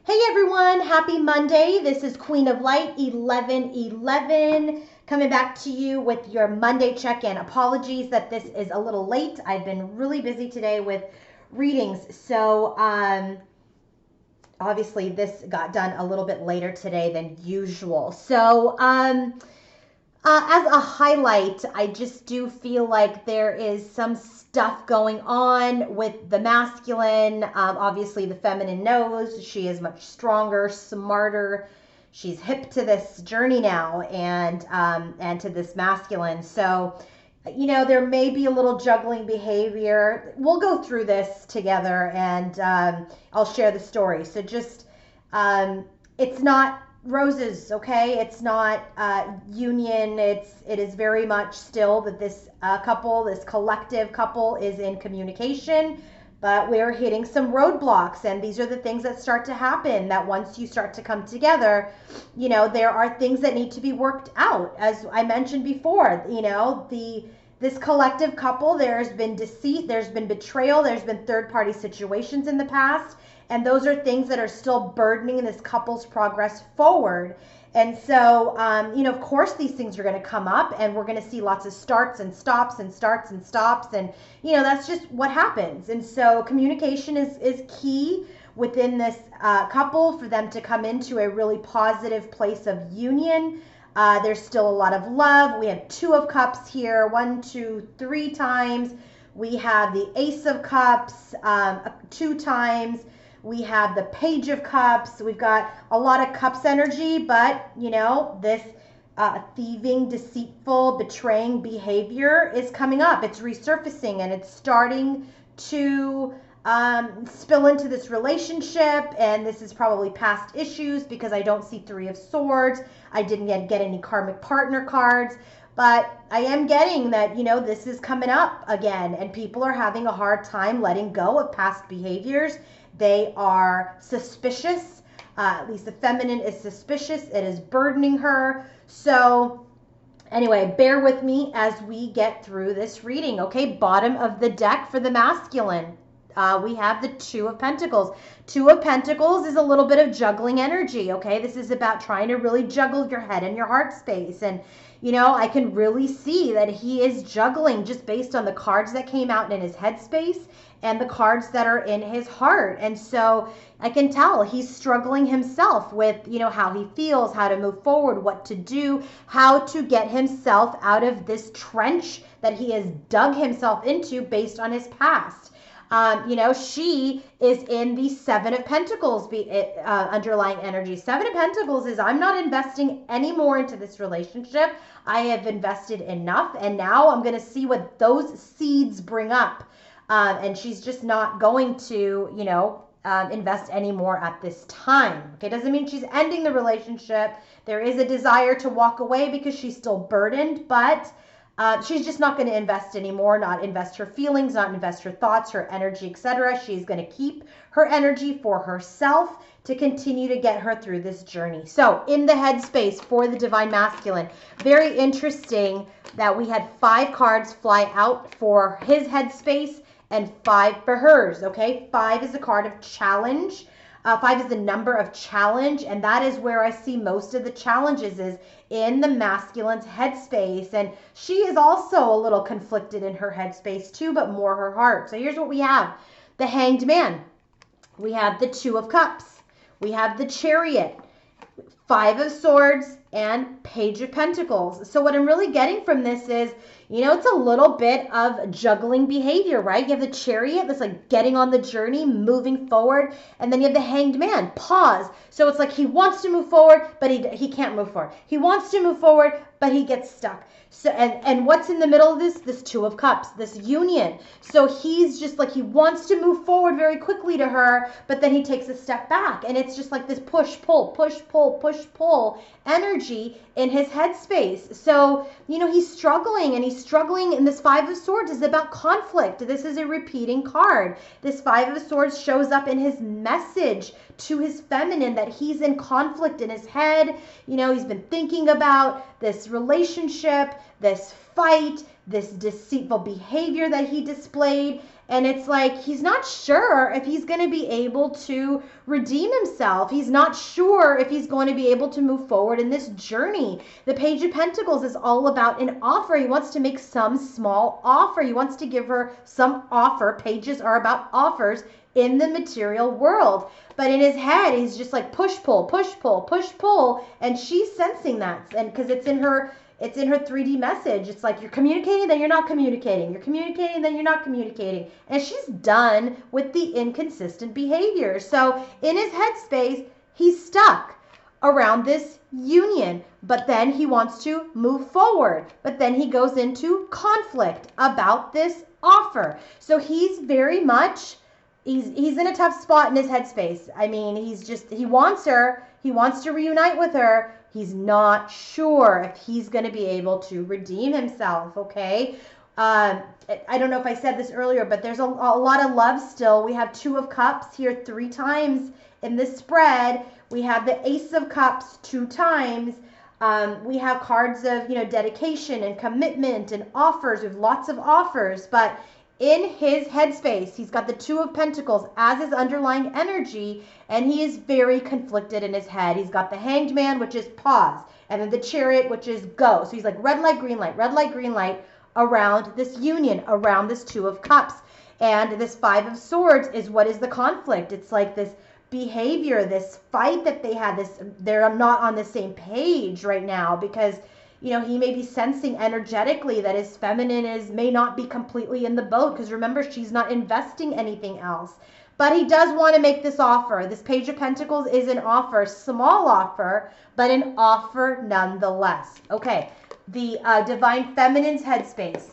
Hey everyone, happy Monday. This is Queen of Light 1111 coming back to you with your Monday check-in. Apologies that this is a little late. I've been really busy today with readings. So, obviously this got done a little bit later today than usual. So, as a highlight, I just do feel like there is some stuff going on with the masculine. Obviously, the feminine knows she is much stronger, smarter. She's hip to this journey now, and to this masculine. So, there may be a little juggling behavior. We'll go through this together, and I'll share the story. So just it's not roses, okay? It's not union. It is very much still that this couple, this collective couple, is in communication, but we're hitting some roadblocks, and these are the things that start to happen. That once you start to come together, there are things that need to be worked out. As I mentioned before, this collective couple, there's been deceit, there's been betrayal, there's been third-party situations in the past. And those are things that are still burdening this couple's progress forward. And so, of course, these things are going to come up, and we're going to see lots of starts and stops and starts and stops. And, that's just what happens. And so communication is key within this couple for them to come into a really positive place of union. There's still a lot of love. We have Two of Cups here, 1, 2, 3 times. We have the Ace of Cups 2 times. We have the Page of Cups. We've got a lot of Cups energy, but, this thieving, deceitful, betraying behavior is coming up. It's resurfacing, and it's starting to spill into this relationship. And this is probably past issues because I don't see Three of Swords. I didn't get any karmic partner cards. But I am getting that, this is coming up again, and people are having a hard time letting go of past behaviors. They are suspicious. At least the feminine is suspicious. It is burdening her. So anyway, bear with me as we get through this reading. Okay, bottom of the deck for the masculine. We have the Two of Pentacles. Two of Pentacles is a little bit of juggling energy, okay? This is about trying to really juggle your head and your heart space. And, I can really see that he is juggling just based on the cards that came out in his head space and the cards that are in his heart. And so I can tell he's struggling himself with, how he feels, how to move forward, what to do, how to get himself out of this trench that he has dug himself into based on his past. She is in the Seven of Pentacles underlying energy. Seven of Pentacles is, I'm not investing any more into this relationship. I have invested enough, and now I'm going to see what those seeds bring up. And she's just not going to, invest any more at this time. Okay, doesn't mean she's ending the relationship. There is a desire to walk away because she's still burdened, but she's just not going to invest anymore, not invest her feelings, not invest her thoughts, her energy, etc. She's going to keep her energy for herself to continue to get her through this journey. So in the headspace for the Divine Masculine, very interesting that we had 5 cards fly out for his headspace and 5 for hers, okay? 5 is a card of challenge. 5 is the number of challenge, and that is where I see most of the challenges is in the masculine's headspace. And she is also a little conflicted in her headspace too, but more her heart. So here's what we have. The Hanged Man. We have the Two of Cups. We have the Chariot, 5 of Swords, and Page of Pentacles. So what I'm really getting from this is, it's a little bit of juggling behavior, right? You have the Chariot that's like getting on the journey, moving forward. And then you have the Hanged Man, pause. So it's like he wants to move forward, but he can't move forward. He wants to move forward, but he gets stuck. So, and what's in the middle of this Two of Cups, this union. So he's just like, he wants to move forward very quickly to her, but then he takes a step back. And it's just like this push, pull, push, pull, push, pull energy in his headspace. So, he's struggling, and this Five of Swords is about conflict. This is a repeating card. This Five of Swords shows up in his message to his feminine that he's in conflict in his head. He's been thinking about this relationship, this fight, this deceitful behavior that he displayed. And it's like he's not sure if he's going to be able to redeem himself. He's not sure if he's going to be able to move forward in this journey. The Page of Pentacles is all about an offer. He wants to make some small offer. He wants to give her some offer. Pages are about offers in the material world. But in his head, he's just like push, pull, push, pull, push, pull. And she's sensing that. And because it's in her 3D message. It's like you're communicating, then you're not communicating. You're communicating, then you're not communicating. And she's done with the inconsistent behavior. So in his headspace, he's stuck around this union. But then he wants to move forward. But then he goes into conflict about this offer. So he's very much, he's in a tough spot in his headspace. I mean, he wants her. He wants to reunite with her. He's not sure if he's going to be able to redeem himself, okay? I don't know if I said this earlier, but there's a lot of love still. We have 2 of Cups here 3 times in this spread. We have the Ace of Cups 2 times. We have cards of, dedication and commitment and offers. We have lots of offers, but in his headspace, he's got the 2 of Pentacles as his underlying energy, and he is very conflicted in his head. He's got the Hanged Man, which is pause, and then the Chariot, which is go. So he's like red light, green light around this union, around this 2 of Cups. And this 5 of Swords is what is the conflict. It's like this behavior, this fight that they had, they're not on the same page right now because he may be sensing energetically that his feminine may not be completely in the boat because remember, she's not investing anything else. But he does want to make this offer. This Page of Pentacles is an offer, small offer, but an offer nonetheless. Okay, the Divine Feminine's headspace.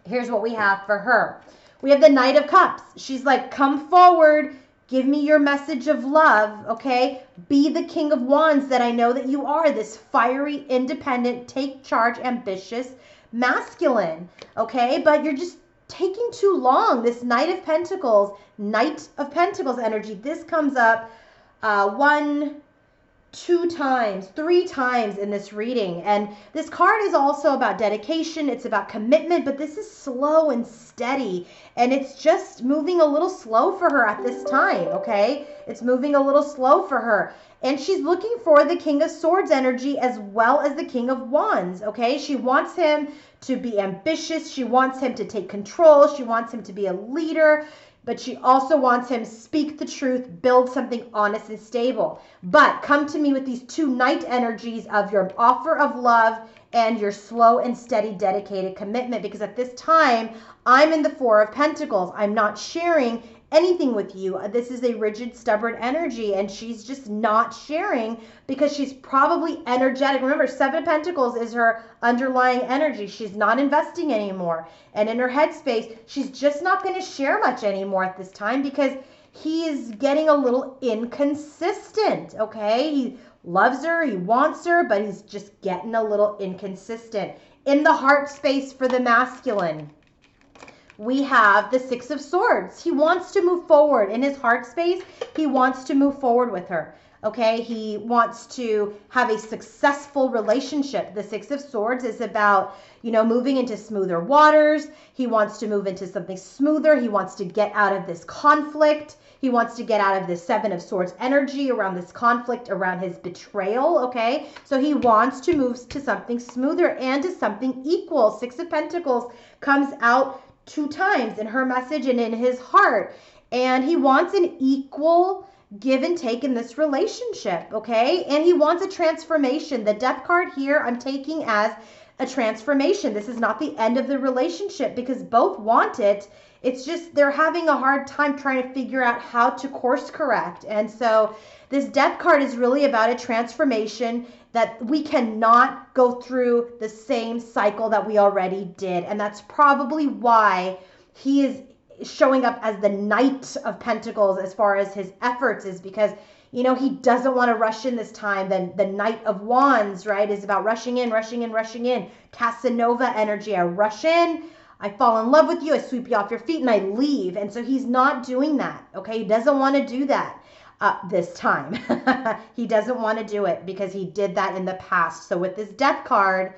Here's what we have for her. We have the Knight of Cups. She's like, come forward. Give me your message of love, okay? Be the King of Wands that I know that you are, this fiery, independent, take charge, ambitious, masculine, okay? But you're just taking too long. This Knight of Pentacles energy, this comes up 1, 2 times, 3 times in this reading. And this card is also about dedication. It's about commitment, but this is slow and steady. And it's just moving a little slow for her at this time, okay? It's moving a little slow for her. And she's looking for the King of Swords energy as well as the King of Wands, okay? She wants him to be ambitious. She wants him to take control. She wants him to be a leader. But she also wants him to speak the truth, build something honest and stable. But come to me with these 2 Knight energies of your offer of love and your slow and steady, dedicated commitment. Because at this time, I'm in the 4 of Pentacles. I'm not sharing anything with you. This is a rigid, stubborn energy, and she's just not sharing because she's probably energetic. Remember, 7 of Pentacles is her underlying energy. She's not investing anymore. And in her headspace, she's just not going to share much anymore at this time because he is getting a little inconsistent, okay? He loves her, he wants her, but he's just getting a little inconsistent. In the heart space for the masculine, we have the 6 of Swords. He wants to move forward. In his heart space, he wants to move forward with her. Okay, he wants to have a successful relationship. The 6 of Swords is about, moving into smoother waters. He wants to move into something smoother. He wants to get out of this conflict. He wants to get out of this 7 of Swords energy around this conflict, around his betrayal, okay? So he wants to move to something smoother and to something equal. 6 of Pentacles comes out 2 times in her message and in his heart. And he wants an equal give and take in this relationship, okay? And he wants a transformation. The Death card here I'm taking as a transformation. This is not the end of the relationship because both want it. It's just they're having a hard time trying to figure out how to course correct. And so this Death card is really about a transformation that we cannot go through the same cycle that we already did. And that's probably why he is showing up as the Knight of Pentacles as far as his efforts is because, he doesn't want to rush in this time. Then the Knight of Wands, right, is about rushing in. Casanova energy. I rush in, I fall in love with you, I sweep you off your feet, and I leave. And so he's not doing that, okay? He doesn't want to do that this time. He doesn't want to do it because he did that in the past. So with this Death card,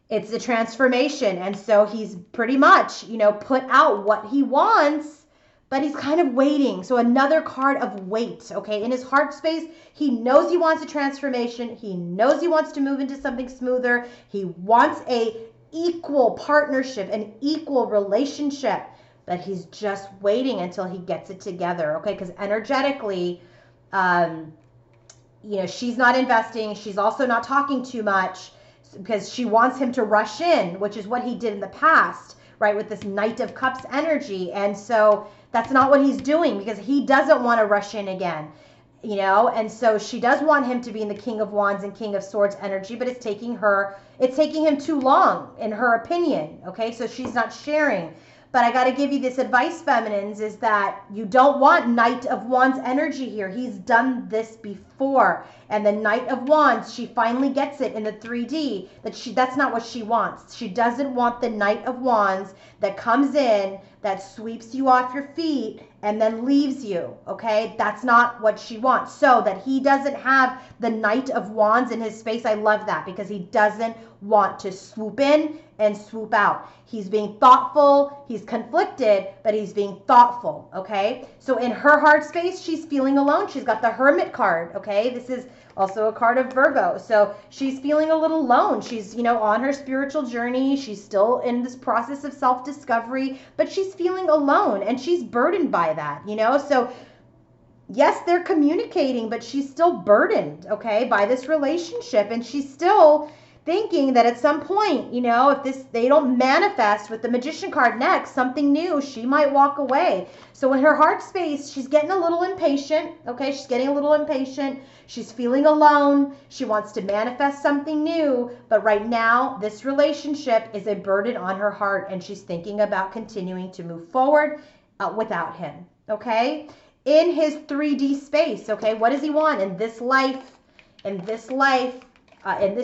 It's a transformation. And so he's pretty much, put out what he wants, but he's kind of waiting. So another card of wait, okay? In his heart space, he knows he wants a transformation. He knows he wants to move into something smoother. He wants a equal partnership, an equal relationship, but he's just waiting until he gets it together, okay? Because energetically, she's not investing. She's also not talking too much because she wants him to rush in, which is what he did in the past, right? With this Knight of Cups energy. And so that's not what he's doing because he doesn't want to rush in again, and so she does want him to be in the King of Wands and King of Swords energy, but it's taking him too long, in her opinion, okay? So she's not sharing. But I got to give you this advice, feminines, is that you don't want Knight of Wands energy here. He's done this before. And the Knight of Wands, she finally gets it in the 3D that's not what she wants. She doesn't want the Knight of Wands that comes in, that sweeps you off your feet and then leaves you, okay? That's not what she wants. So that he doesn't have the Knight of Wands in his space, I love that, because he doesn't want to swoop in and swoop out. He's being thoughtful, he's conflicted, but he's being thoughtful, okay? So in her heart space, she's feeling alone. She's got the Hermit card, okay? This is also a card of Virgo. So she's feeling a little alone. She's, on her spiritual journey. She's still in this process of self-discovery, but she's feeling alone and she's burdened by that, So yes, they're communicating, but she's still burdened, okay, by this relationship. And she's still thinking that at some point, if they don't manifest with the Magician card next, something new, she might walk away. So in her heart space, she's getting a little impatient, okay? She's getting a little impatient. She's feeling alone. She wants to manifest something new, but right now, this relationship is a burden on her heart, and she's thinking about continuing to move forward without him, okay? In his 3D space, okay, what does he want in this life, in this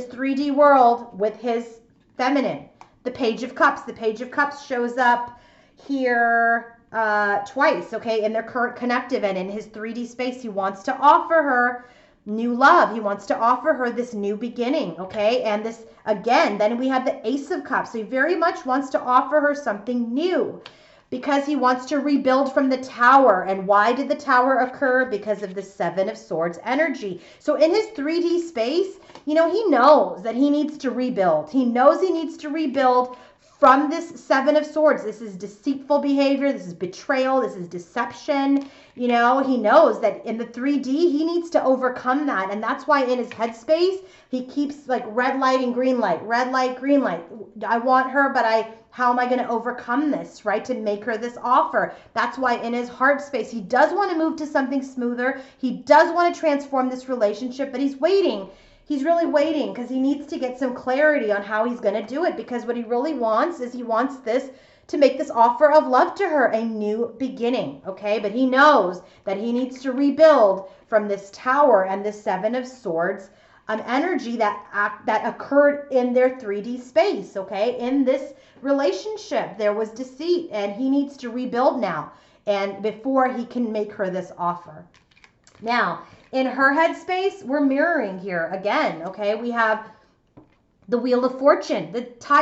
3D world with his feminine? The Page of Cups. The Page of Cups shows up here twice, okay, in their current connective, and in his 3D space, he wants to offer her new love. He wants to offer her this new beginning, okay? And this, again, then we have the Ace of Cups. So he very much wants to offer her something new, because he wants to rebuild from the Tower. And why did the Tower occur? Because of the Seven of Swords energy. So in his 3D space, he knows that he needs to rebuild. He knows he needs to rebuild from this Seven of Swords. This is deceitful behavior. This is betrayal. This is deception. He knows that in the 3D, he needs to overcome that. And that's why in his headspace, he keeps like red light and green light, red light, green light. I want her, but how am I going to overcome this, right? To make her this offer. That's why in his heart space, he does want to move to something smoother. He does want to transform this relationship, but he's waiting. He's really waiting because he needs to get some clarity on how he's going to do it, because what he really wants is he wants this to make this offer of love to her, a new beginning, okay? But he knows that he needs to rebuild from this Tower and this Seven of Swords energy that occurred in their 3D space, okay? In this relationship, there was deceit, and he needs to rebuild now, and before he can make her this offer. Now, in her headspace, we're mirroring here again, okay? We have the Wheel of Fortune.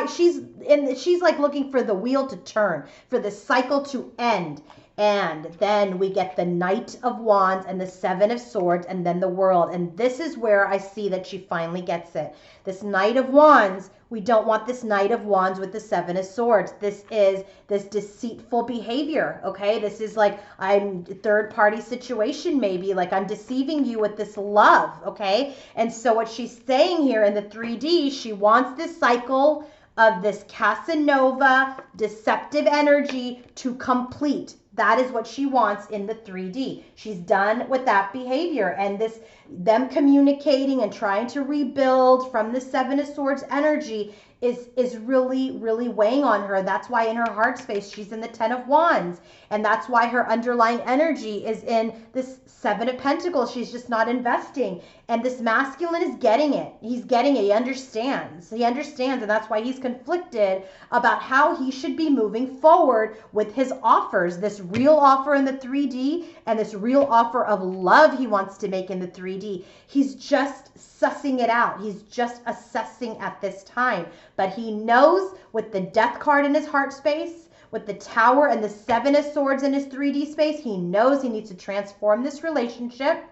She's like looking for the wheel to turn, for the cycle to end. And then we get the Knight of Wands and the Seven of Swords, and then the World. And this is where I see that she finally gets it. This Knight of Wands, we don't want this Knight of Wands with the Seven of Swords. This is this deceitful behavior, okay? This is like I'm third-party situation maybe, like I'm deceiving you with this love, okay? And so what she's saying here in the 3D, she wants this cycle of this Casanova deceptive energy to complete. That is what she wants in the 3D. She's done with that behavior, and them communicating and trying to rebuild from the Seven of Swords energy is really, really weighing on her. That's why in her heart space, she's in the 10 of Wands. And that's why her underlying energy is in this Seven of Pentacles. She's just not investing. And this masculine is getting it. He's getting it. He understands. He understands. And that's why he's conflicted about how he should be moving forward with his offers, this real offer in the 3D and this real offer of love he wants to make in the 3D. He's just sussing it out. He's just assessing at this time. But he knows with the Death card in his heart space, with the Tower and the Seven of Swords in his 3D space, he knows he needs to transform this relationship.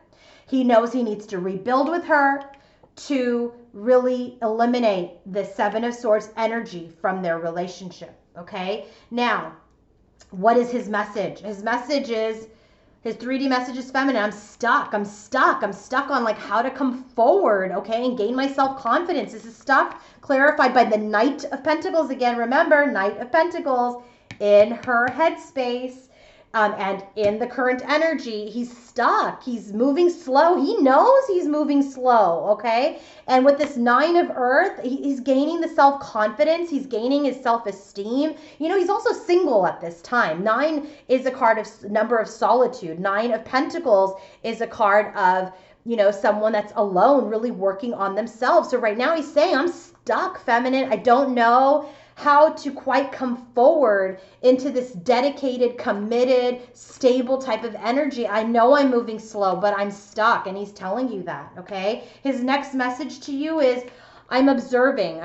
He knows he needs to rebuild with her to really eliminate the Seven of Swords energy from their relationship. Okay? Now, what is his message? His message is, his 3D message is feminine. I'm stuck on like how to come forward, okay, and gain my self-confidence. This is stuff clarified by the Knight of Pentacles. Again, remember, Knight of Pentacles in her headspace. And in the current energy, he's stuck. He's moving slow. He knows he's moving slow, okay? And with this Nine of Earth, he's gaining the self-confidence. He's gaining his self-esteem. You know, he's also single at this time. 9 is a card of number of solitude. 9 of Pentacles is a card of, you know, someone that's alone, really working on themselves. So right now he's saying, I'm stuck, feminine. I don't know how to quite come forward into this dedicated, committed, stable type of energy. I know I'm moving slow, but I'm stuck. And he's telling you that, okay? His next message to you is, I'm observing,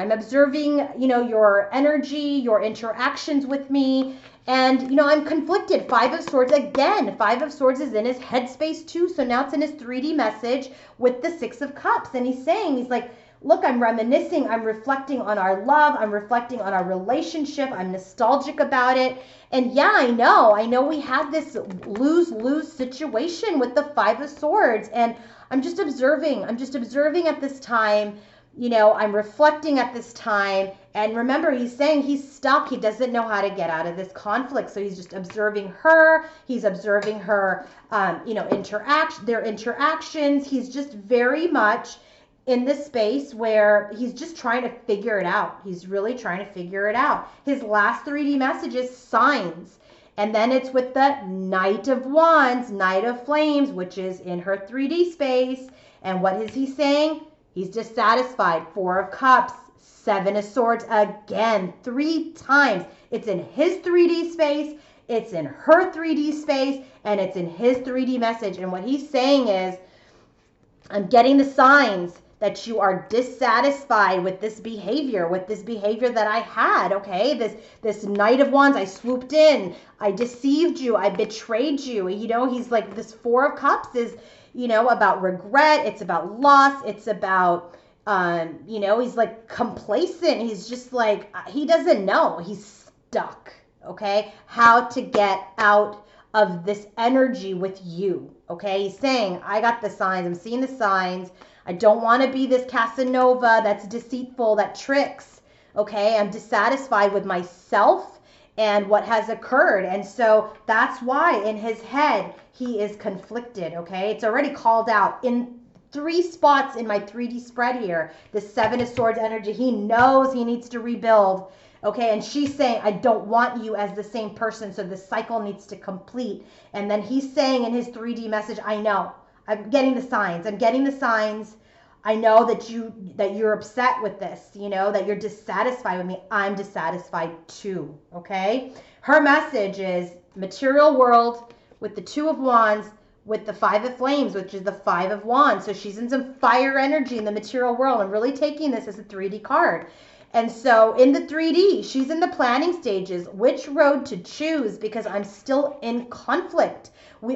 you know, your energy, your interactions with me. And, you know, I'm conflicted. 5 of Swords, again, 5 of Swords is in his headspace too. So now it's in his 3D message with the 6 of Cups. And he's saying, he's like, look, I'm reminiscing, I'm reflecting on our love, I'm reflecting on our relationship, I'm nostalgic about it. And yeah, I know we had this lose-lose situation with the 5 of Swords. And I'm just observing at this time, you know, I'm reflecting at this time. And remember, he's saying he's stuck. He doesn't know how to get out of this conflict. So he's just observing her. He's observing her, you know, their interactions. He's just very much in this space where he's just trying to figure it out. He's really trying to figure it out. His last 3D message is signs. And then it's with the Knight of Wands, Knight of Flames, which is in her 3D space. And what is he saying? He's dissatisfied. 4 of Cups, 7 of Swords, again, 3 times. It's in his 3D space, it's in her 3D space, and it's in his 3D message. And what he's saying is, I'm getting the signs that you are dissatisfied with this behavior that I had, okay? This Knight of Wands, I swooped in, I deceived you, I betrayed you. You know, he's like, this 4 of Cups is, you know, about regret, it's about loss, it's about, you know, he's like complacent. He's just like, he doesn't know, he's stuck, okay? How to get out of this energy with you, okay? He's saying, I got the signs, I'm seeing the signs. I don't want to be this Casanova that's deceitful, that tricks, okay? I'm dissatisfied with myself and what has occurred. And so that's why in his head, he is conflicted, okay? It's already called out in 3 spots in my 3D spread here. The 7 of Swords energy, he knows he needs to rebuild, okay? And she's saying, I don't want you as the same person, so the cycle needs to complete. And then he's saying in his 3D message, I know. I'm getting the signs. I know that you're upset with this, you know, that you're dissatisfied with me. I'm dissatisfied too, okay? Her message is material world with the 2 of Wands, with the 5 of Flames, which is the 5 of Wands. So she's in some fire energy in the material world and really taking this as a 3D card. And so in the 3D, she's in the planning stages, which road to choose, because I'm still in conflict.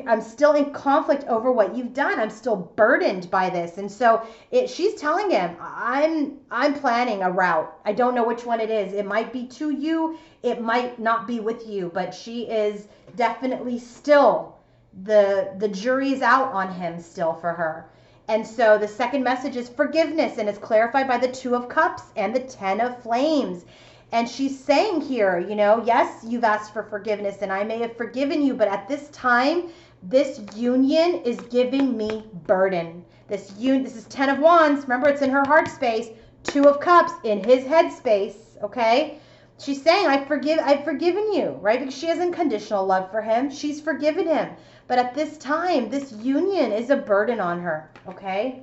I'm still in conflict over what you've done. I'm still burdened by this. And so she's telling him, I'm planning a route. I don't know which one it is. It might be to you. It might not be with you, but she is definitely still, the jury's out on him still for her. And so the second message is forgiveness, and it's clarified by the 2 of Cups and the 10 of Flames. And she's saying here, you know, yes, you've asked for forgiveness and I may have forgiven you, but at this time, this union is giving me burden. This is 10 of Wands. Remember, it's in her heart space. 2 of Cups in his head space, okay? She's saying, I've forgiven you, right? Because she has unconditional love for him. She's forgiven him. But at this time, this union is a burden on her, okay?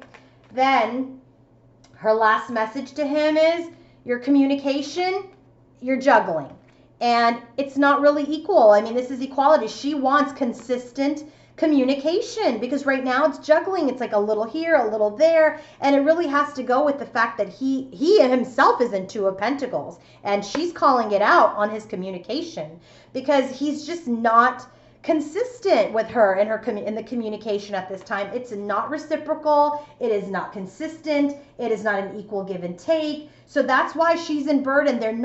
Then her last message to him is your communication, you're juggling. And it's not really equal. I mean, this is equality. She wants consistent communication because right now it's juggling. It's like a little here, a little there, and it really has to go with the fact that he himself is in Two of Pentacles, and she's calling it out on his communication because he's just not consistent with her in the communication at this time. It's not reciprocal, it is not consistent, it is not an equal give and take. So that's why she's in burden. They're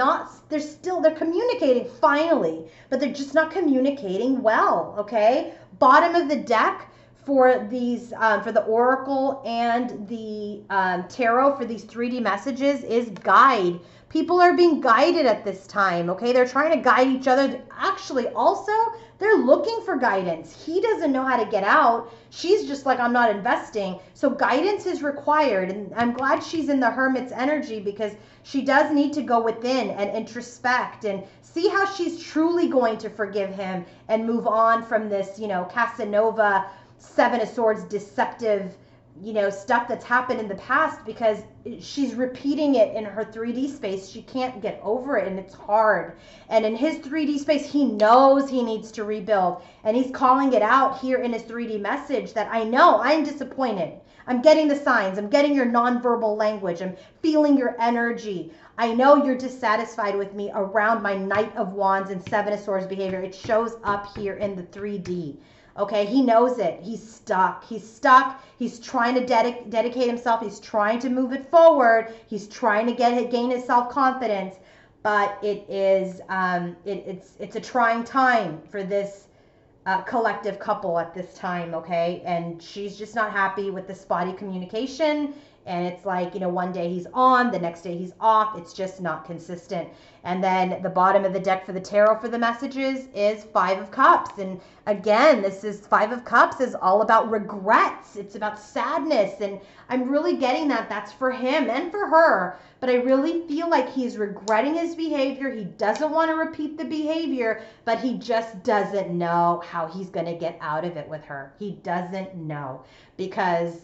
communicating finally, but they're just not communicating well. Okay, bottom of the deck for these for the oracle and the tarot for these 3D messages is guide. People are being guided at this time. Okay, they're trying to guide each other. Actually, also they're looking for guidance. He doesn't know how to get out. She's just like, I'm not investing. So guidance is required. And I'm glad she's in the Hermit's energy because she does need to go within and introspect and see how she's truly going to forgive him and move on from this, Casanova, Seven of Swords, deceptive, stuff that's happened in the past, because she's repeating it in her 3D space. She can't get over it, and it's hard. And in his 3D space, he knows he needs to rebuild, and he's calling it out here in his 3D message that I know I'm disappointed. I'm getting the signs. I'm getting your nonverbal language. I'm feeling your energy. I know you're dissatisfied with me around my Knight of Wands and Seven of Swords behavior. It shows up here in the 3D. Okay, he knows it. He's stuck. He's stuck. He's trying to dedicate himself. He's trying to move it forward. He's trying to gain his self-confidence. But it is it's a trying time for this collective couple at this time. Okay, and she's just not happy with the spotty communication. And it's like, one day he's on, the next day he's off. It's just not consistent. And then the bottom of the deck for the tarot for the messages is Five of Cups. And again, this is Five of Cups is all about regrets. It's about sadness. And I'm really getting that that's for him and for her. But I really feel like he's regretting his behavior. He doesn't want to repeat the behavior, but he just doesn't know how he's going to get out of it with her. He doesn't know because,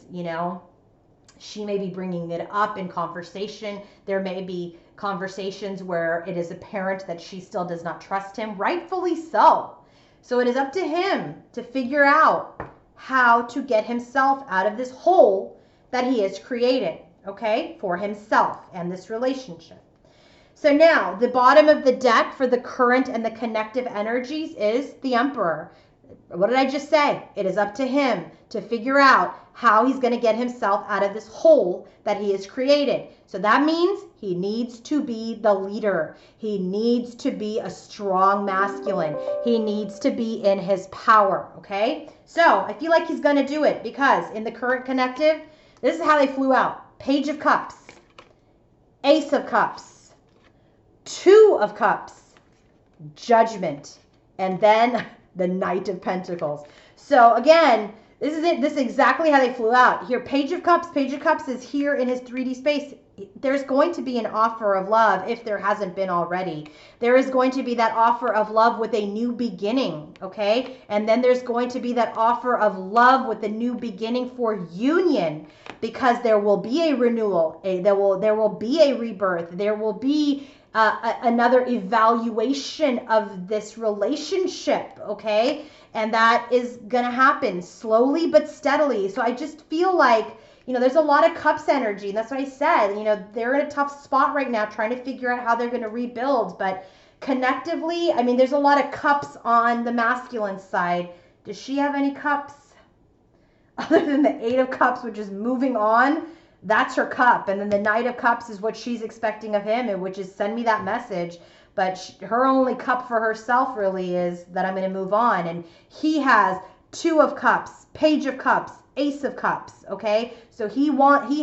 she may be bringing it up in conversation. There may be conversations where it is apparent that she still does not trust him, rightfully so. So it is up to him to figure out how to get himself out of this hole that he has created, okay, for himself and this relationship. So now the bottom of the deck for the current and the connective energies is the Emperor. What did I just say? It is up to him to figure out how he's going to get himself out of this hole that he has created. So that means he needs to be the leader. He needs to be a strong masculine. He needs to be in his power, okay? So I feel like he's going to do it because in the current connective, this is how they flew out. Page of Cups, Ace of Cups, Two of Cups, Judgment, and then the Knight of Pentacles. So again, this is it. This is exactly how they flew out. Here, Page of Cups. Page of Cups is here in his 3D space. There's going to be an offer of love if there hasn't been already. There is going to be that offer of love with a new beginning, okay? And then there's going to be that offer of love with a new beginning for union, because there will be a renewal. There will be a rebirth. There will be another evaluation of this relationship, okay? And that is going to happen slowly but steadily. So I just feel like, there's a lot of cups energy. That's what I said. They're in a tough spot right now trying to figure out how they're going to rebuild. But connectively, there's a lot of cups on the masculine side. Does she have any cups? Other than the Eight of Cups, which is moving on, that's her cup. And then the Knight of Cups is what she's expecting of him, and which is send me that message. But her only cup for herself really is that I'm going to move on. And he has Two of Cups, Page of Cups, Ace of Cups, okay? So he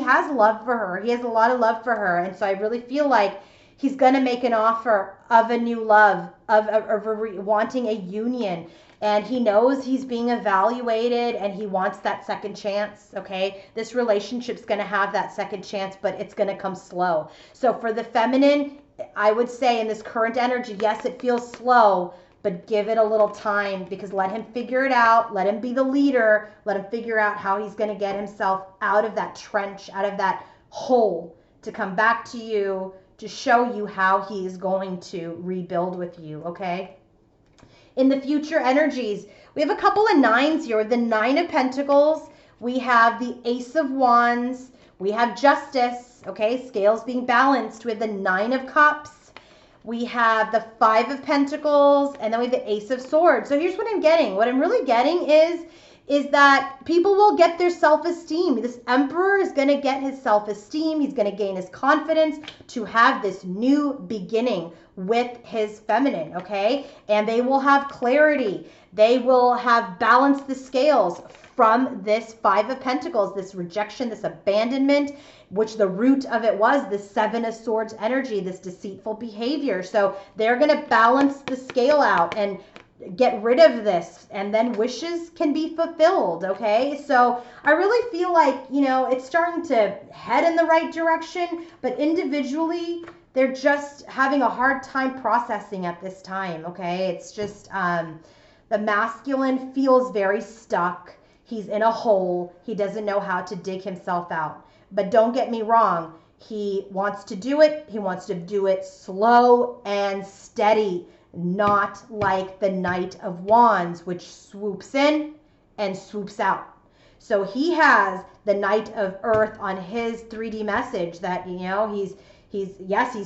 has love for her. He has a lot of love for her. And so I really feel like he's going to make an offer of a new love, of wanting a union. And he knows he's being evaluated and he wants that second chance, okay? This relationship's going to have that second chance, but it's going to come slow. So for the feminine, I would say in this current energy, yes, it feels slow, but give it a little time, because let him figure it out. Let him be the leader. Let him figure out how he's going to get himself out of that trench, out of that hole, to come back to you, to show you how he is going to rebuild with you, okay? In the future energies, we have a couple of nines here. The Nine of Pentacles, we have the Ace of Wands, we have Justice, okay, scales being balanced with the Nine of Cups. We have the Five of Pentacles, and then we have the Ace of Swords. So here's what I'm getting. What I'm really getting is that people will get their self-esteem. This Emperor is going to get his self-esteem. He's going to gain his confidence to have this new beginning with his feminine, okay? And they will have clarity. They will have balanced the scales from this Five of Pentacles, this rejection, this abandonment, which the root of it was the Seven of Swords energy, this deceitful behavior. So they're going to balance the scale out and get rid of this, and then wishes can be fulfilled, okay? So I really feel like, you know, it's starting to head in the right direction, but individually, they're just having a hard time processing at this time, okay? It's just, the masculine feels very stuck. He's in a hole. He doesn't know how to dig himself out. But don't get me wrong. He wants to do it. He wants to do it slow and steady, not like the Knight of Wands, which swoops in and swoops out. So he has the Knight of Earth on his 3D message that, you know, he's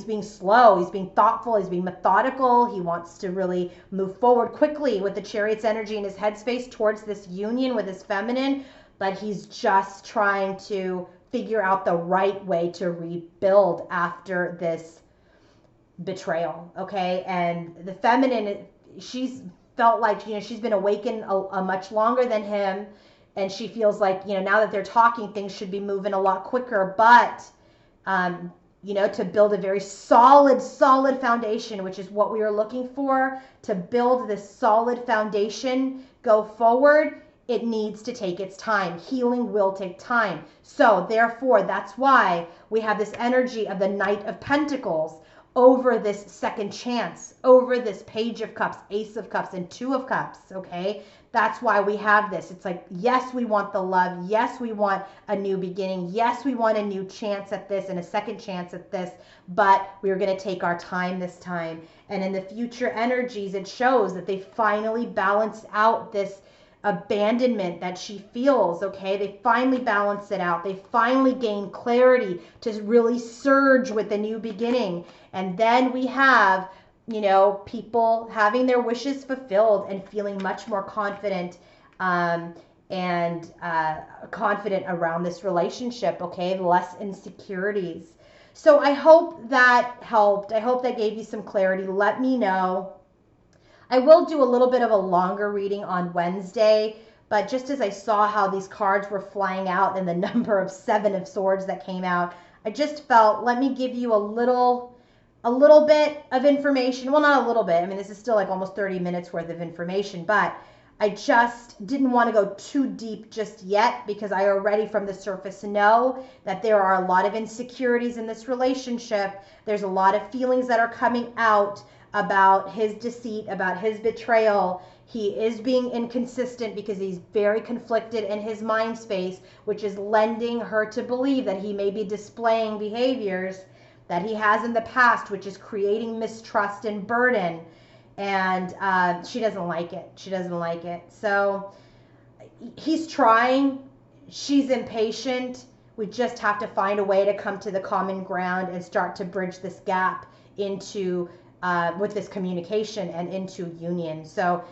being slow, he's being thoughtful, he's being methodical. He wants to really move forward quickly with the Chariot's energy in his headspace towards this union with his feminine, but he's just trying to figure out the right way to rebuild after this betrayal, okay? And the feminine, she's felt like, you know, she's been awakened a much longer than him, and she feels like, you know, now that they're talking, things should be moving a lot quicker, but you know, to build a very solid foundation, which is what we are looking for, to build this solid foundation, go forward, it needs to take its time. Healing will take time. So therefore, that's why we have this energy of the Knight of Pentacles over this second chance, over this Page of Cups, Ace of Cups, and Two of Cups, okay? That's why we have this. It's like, yes, we want the love. Yes, we want a new beginning. Yes, we want a new chance at this and a second chance at this, but we're going to take our time this time. And in the future energies, it shows that they finally balanced out this abandonment that she feels, okay? They finally balance it out. They finally gain clarity to really surge with the new beginning. And then we have, you know, people having their wishes fulfilled and feeling much more confident confident around this relationship, okay? Less insecurities. So I hope that helped. I hope that gave you some clarity. Let me know. I will do a little bit of a longer reading on Wednesday, but just as I saw how these cards were flying out and the number of Seven of Swords that came out, I just felt, let me give you a little bit of information. Well, not a little bit. I mean, this is still like almost 30 minutes worth of information, but I just didn't want to go too deep just yet because I already from the surface know that there are a lot of insecurities in this relationship. There's a lot of feelings that are coming out about his deceit, about his betrayal. He is being inconsistent because he's very conflicted in his mind space, which is lending her to believe that he may be displaying behaviors that he has in the past, which is creating mistrust and burden. And she doesn't like it. She doesn't like it. So he's trying. She's impatient. We just have to find a way to come to the common ground and start to bridge this gap into with this communication and into union. So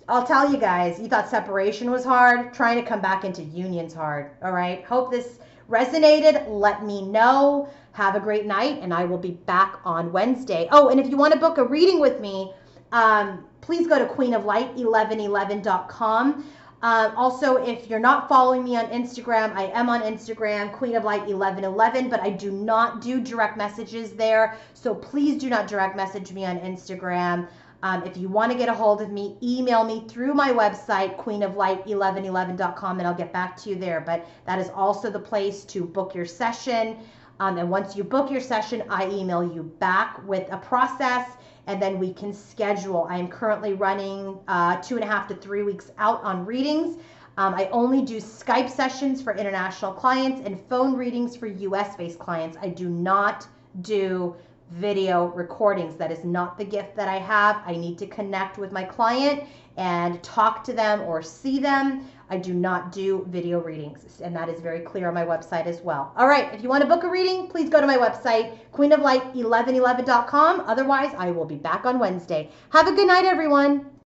I'll tell you guys, you thought separation was hard. Trying to come back into union's hard. All right. Hope this resonated. Let me know. Have a great night, and I will be back on Wednesday. Oh, and if you want to book a reading with me, please go to queenoflight1111.com. Also, if you're not following me on Instagram, I am on Instagram, queenoflight1111, but I do not do direct messages there. So please do not direct message me on Instagram. If you want to get a hold of me, email me through my website, queenoflight1111.com, and I'll get back to you there. But that is also the place to book your session. And once you book your session, I email you back with a process, and then we can schedule. I am currently running 2.5 to 3 weeks out on readings. I only do Skype sessions for international clients and phone readings for US-based clients. I do not do video recordings. That is not the gift that I have. I need to connect with my client and talk to them or see them. I do not do video readings, and that is very clear on my website as well. All right, if you want to book a reading, please go to my website, queenoflight1111.com. Otherwise, I will be back on Wednesday. Have a good night, everyone.